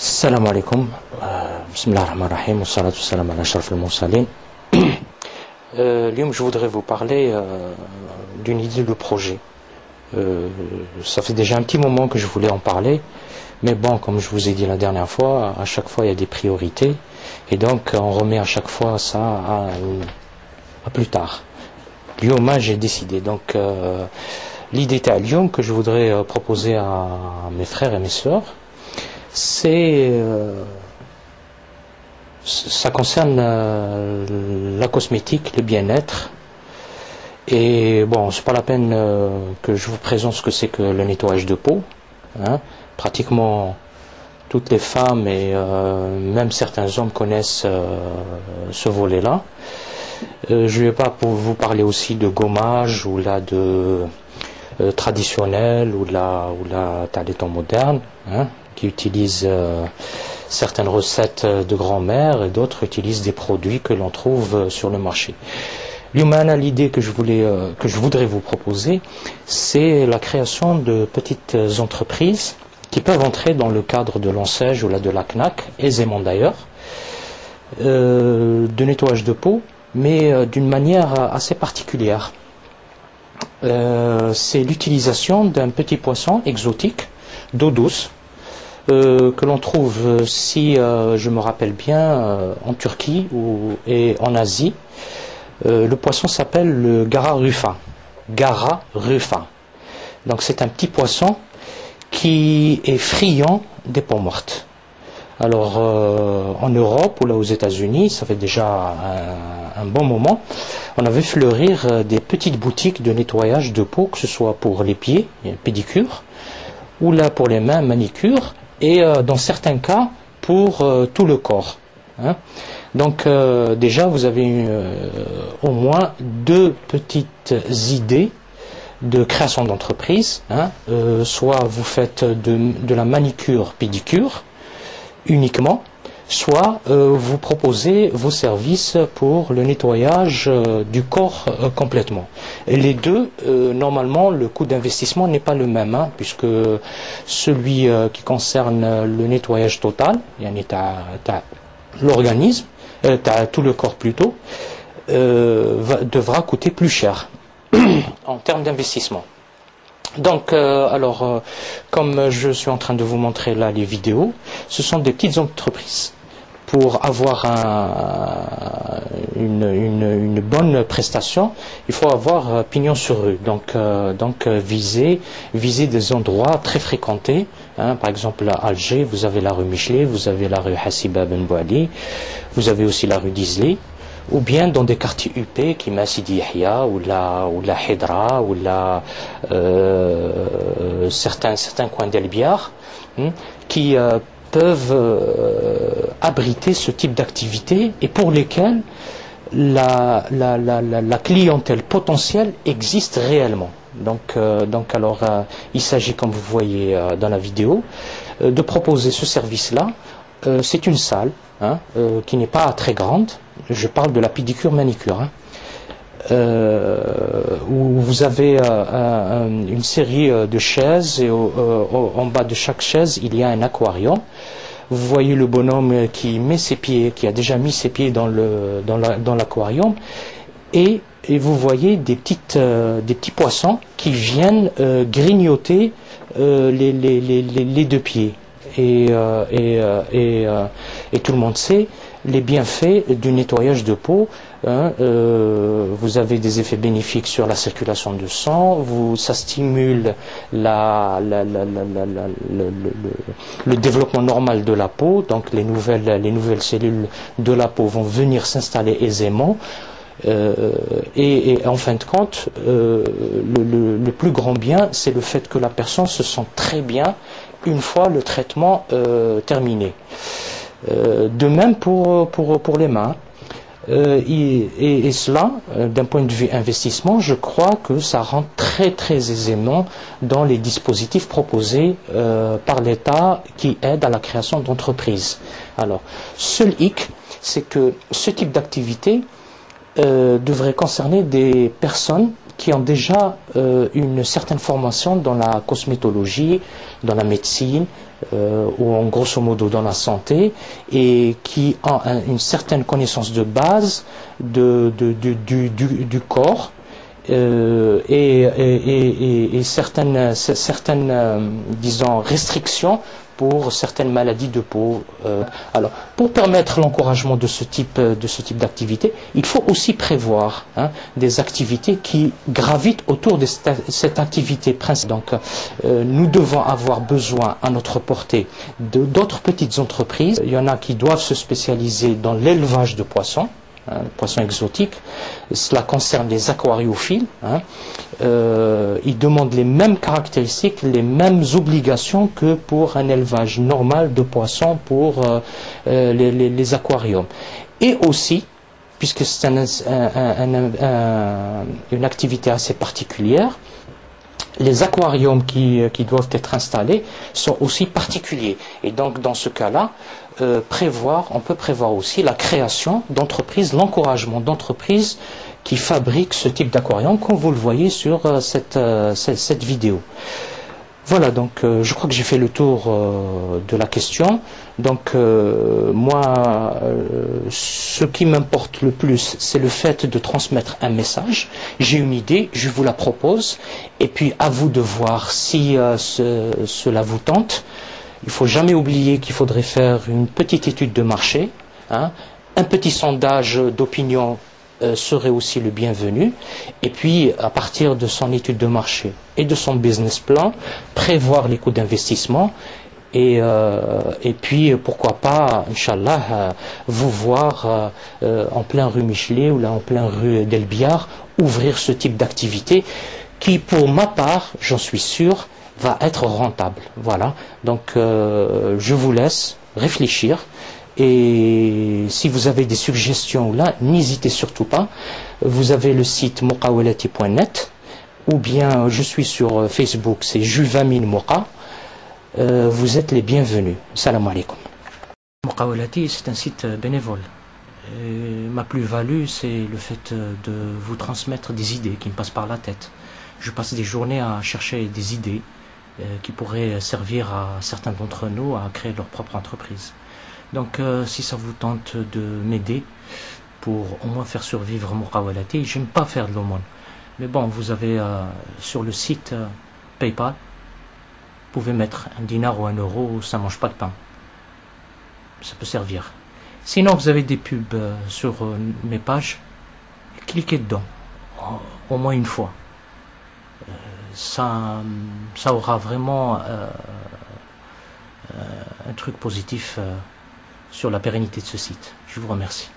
Salam alaikum, bismillah ar-Rahman ar-Rahim, wa salatu wa salam ala ashraf al-mursalin. Je voudrais vous parler d'une idée de projet. Ça fait déjà un petit moment que je voulais en parler, mais bon, comme je vous ai dit la dernière fois, à chaque fois il y a des priorités, et donc on remet à chaque fois ça à plus tard. L'Yom, j'ai décidé. Donc l'idée que je voudrais proposer à mes frères et mes sœurs, ça concerne la cosmétique, le bien-être. Et bon, c'est pas la peine que je vous présente ce que c'est que le nettoyage de peau. Pratiquement toutes les femmes et même certains hommes connaissent ce volet-là. Je ne vais pas pour vous parler aussi de gommage ou là de traditionnel ou là t'as des temps modernes, qui utilisent certaines recettes de grand-mère et d'autres utilisent des produits que l'on trouve sur le marché. L'idée que je voudrais vous proposer, c'est la création de petites entreprises qui peuvent entrer dans le cadre de l'Ansège ou là de la CNAC, aisément d'ailleurs, de nettoyage de peau, mais d'une manière assez particulière. C'est l'utilisation d'un petit poisson exotique d'eau douce que l'on trouve, si je me rappelle bien, en Turquie et en Asie. Le poisson s'appelle le Gara rufa. Gara rufa. Donc c'est un petit poisson qui est friand des peaux mortes. Alors en Europe ou là aux États-Unis, ça fait déjà un bon moment, on avait fleurir des petites boutiques de nettoyage de peau, que ce soit pour les pieds, pédicure, ou là pour les mains, manicure, et dans certains cas pour tout le corps. Donc déjà vous avez au moins deux petites idées de création d'entreprise. Soit vous faites de la manicure pédicure uniquement, soit vous proposez vos services pour le nettoyage du corps complètement. Et les deux, normalement, le coût d'investissement n'est pas le même, puisque celui qui concerne le nettoyage total, t'as l'organisme, t'as tout le corps plutôt, devra coûter plus cher en termes d'investissement. Donc, comme je suis en train de vous montrer là les vidéos, ce sont des petites entreprises. Pour avoir une bonne prestation, il faut avoir pignon sur rue. Donc viser des endroits très fréquentés. Par exemple à Alger, vous avez la rue Michelet, vous avez la rue Hassiba Ben Bouali, vous avez aussi la rue d'Islay. Ou bien dans des quartiers UP qui m'a Sidi Yahya ou la Hidra ou certains coins d'El Biar qui peuvent abriter ce type d'activité et pour lesquels la clientèle potentielle existe réellement. Donc il s'agit, comme vous voyez dans la vidéo, de proposer ce service-là. C'est une salle qui n'est pas très grande. Je parle de la pédicure manicure, où vous avez une série de chaises et en bas de chaque chaise il y a un aquarium. Vous voyez le bonhomme qui met ses pieds, qui a déjà mis ses pieds dans l'aquarium, et vous voyez des petits poissons qui viennent grignoter les deux pieds. Et tout le monde sait les bienfaits du nettoyage de peau. Vous avez des effets bénéfiques sur la circulation du sang, ça stimule le développement normal de la peau, donc les nouvelles cellules de la peau vont venir s'installer aisément. Et en fin de compte, le plus grand bien, c'est le fait que la personne se sent très bien une fois le traitement terminé. De même pour les mains. Et cela, d'un point de vue investissement, je crois que ça rentre très très aisément dans les dispositifs proposés par l'État qui aident à la création d'entreprises. Alors, seul hic, c'est que ce type d'activité devrait concerner des personnes qui ont déjà une certaine formation dans la cosmétologie, dans la médecine, ou en grosso modo dans la santé, et qui ont une certaine connaissance de base du corps, et certaines disons, restrictions pour certaines maladies de peau. Alors, pour permettre l'encouragement de ce type d'activité, il faut aussi prévoir des activités qui gravitent autour de cette activité principale. Donc, nous devons avoir besoin à notre portée d'autres petites entreprises. Il y en a qui doivent se spécialiser dans l'élevage de poissons, poissons exotiques. Cela concerne les aquariophiles. Ils demandent les mêmes caractéristiques, les mêmes obligations que pour un élevage normal de poissons pour les aquariums. Et aussi, puisque c'est une activité assez particulière, les aquariums qui doivent être installés sont aussi particuliers. Et donc, dans ce cas-là, on peut prévoir aussi la création d'entreprises, l'encouragement d'entreprises qui fabriquent ce type d'aquarium, comme vous le voyez sur cette vidéo. Voilà, donc je crois que j'ai fait le tour de la question. Donc moi, ce qui m'importe le plus, c'est le fait de transmettre un message. J'ai une idée, je vous la propose, et puis à vous de voir si cela vous tente. Il ne faut jamais oublier qu'il faudrait faire une petite étude de marché. Un petit sondage d'opinion serait aussi le bienvenu. Et puis, à partir de son étude de marché et de son business plan, prévoir les coûts d'investissement. Et puis, pourquoi pas, Inch'Allah, vous voir en plein rue Michelet ou là en plein rue d'Elbiar, ouvrir ce type d'activité qui, pour ma part, j'en suis sûr, va être rentable. Voilà, donc je vous laisse réfléchir, et si vous avez des suggestions là, n'hésitez surtout pas. Vous avez le site muqawalati.net, ou bien je suis sur Facebook, c'est Jules Amine Mouqa. Vous êtes les bienvenus. Salam alaikum. Muqawalati, c'est un site bénévole. Et ma plus-value, c'est le fait de vous transmettre des idées qui me passent par la tête. Je passe des journées à chercher des idées qui pourraient servir à certains d'entre nous à créer leur propre entreprise. Donc si ça vous tente de m'aider pour au moins faire survivre Muqawalati, j'aime pas faire de l'aumône, mais bon, vous avez sur le site PayPal, vous pouvez mettre un dinar ou un euro, ça mange pas de pain, ça peut servir. Sinon vous avez des pubs sur mes pages, cliquez dedans au moins une fois. Ça aura vraiment un truc positif sur la pérennité de ce site. Je vous remercie.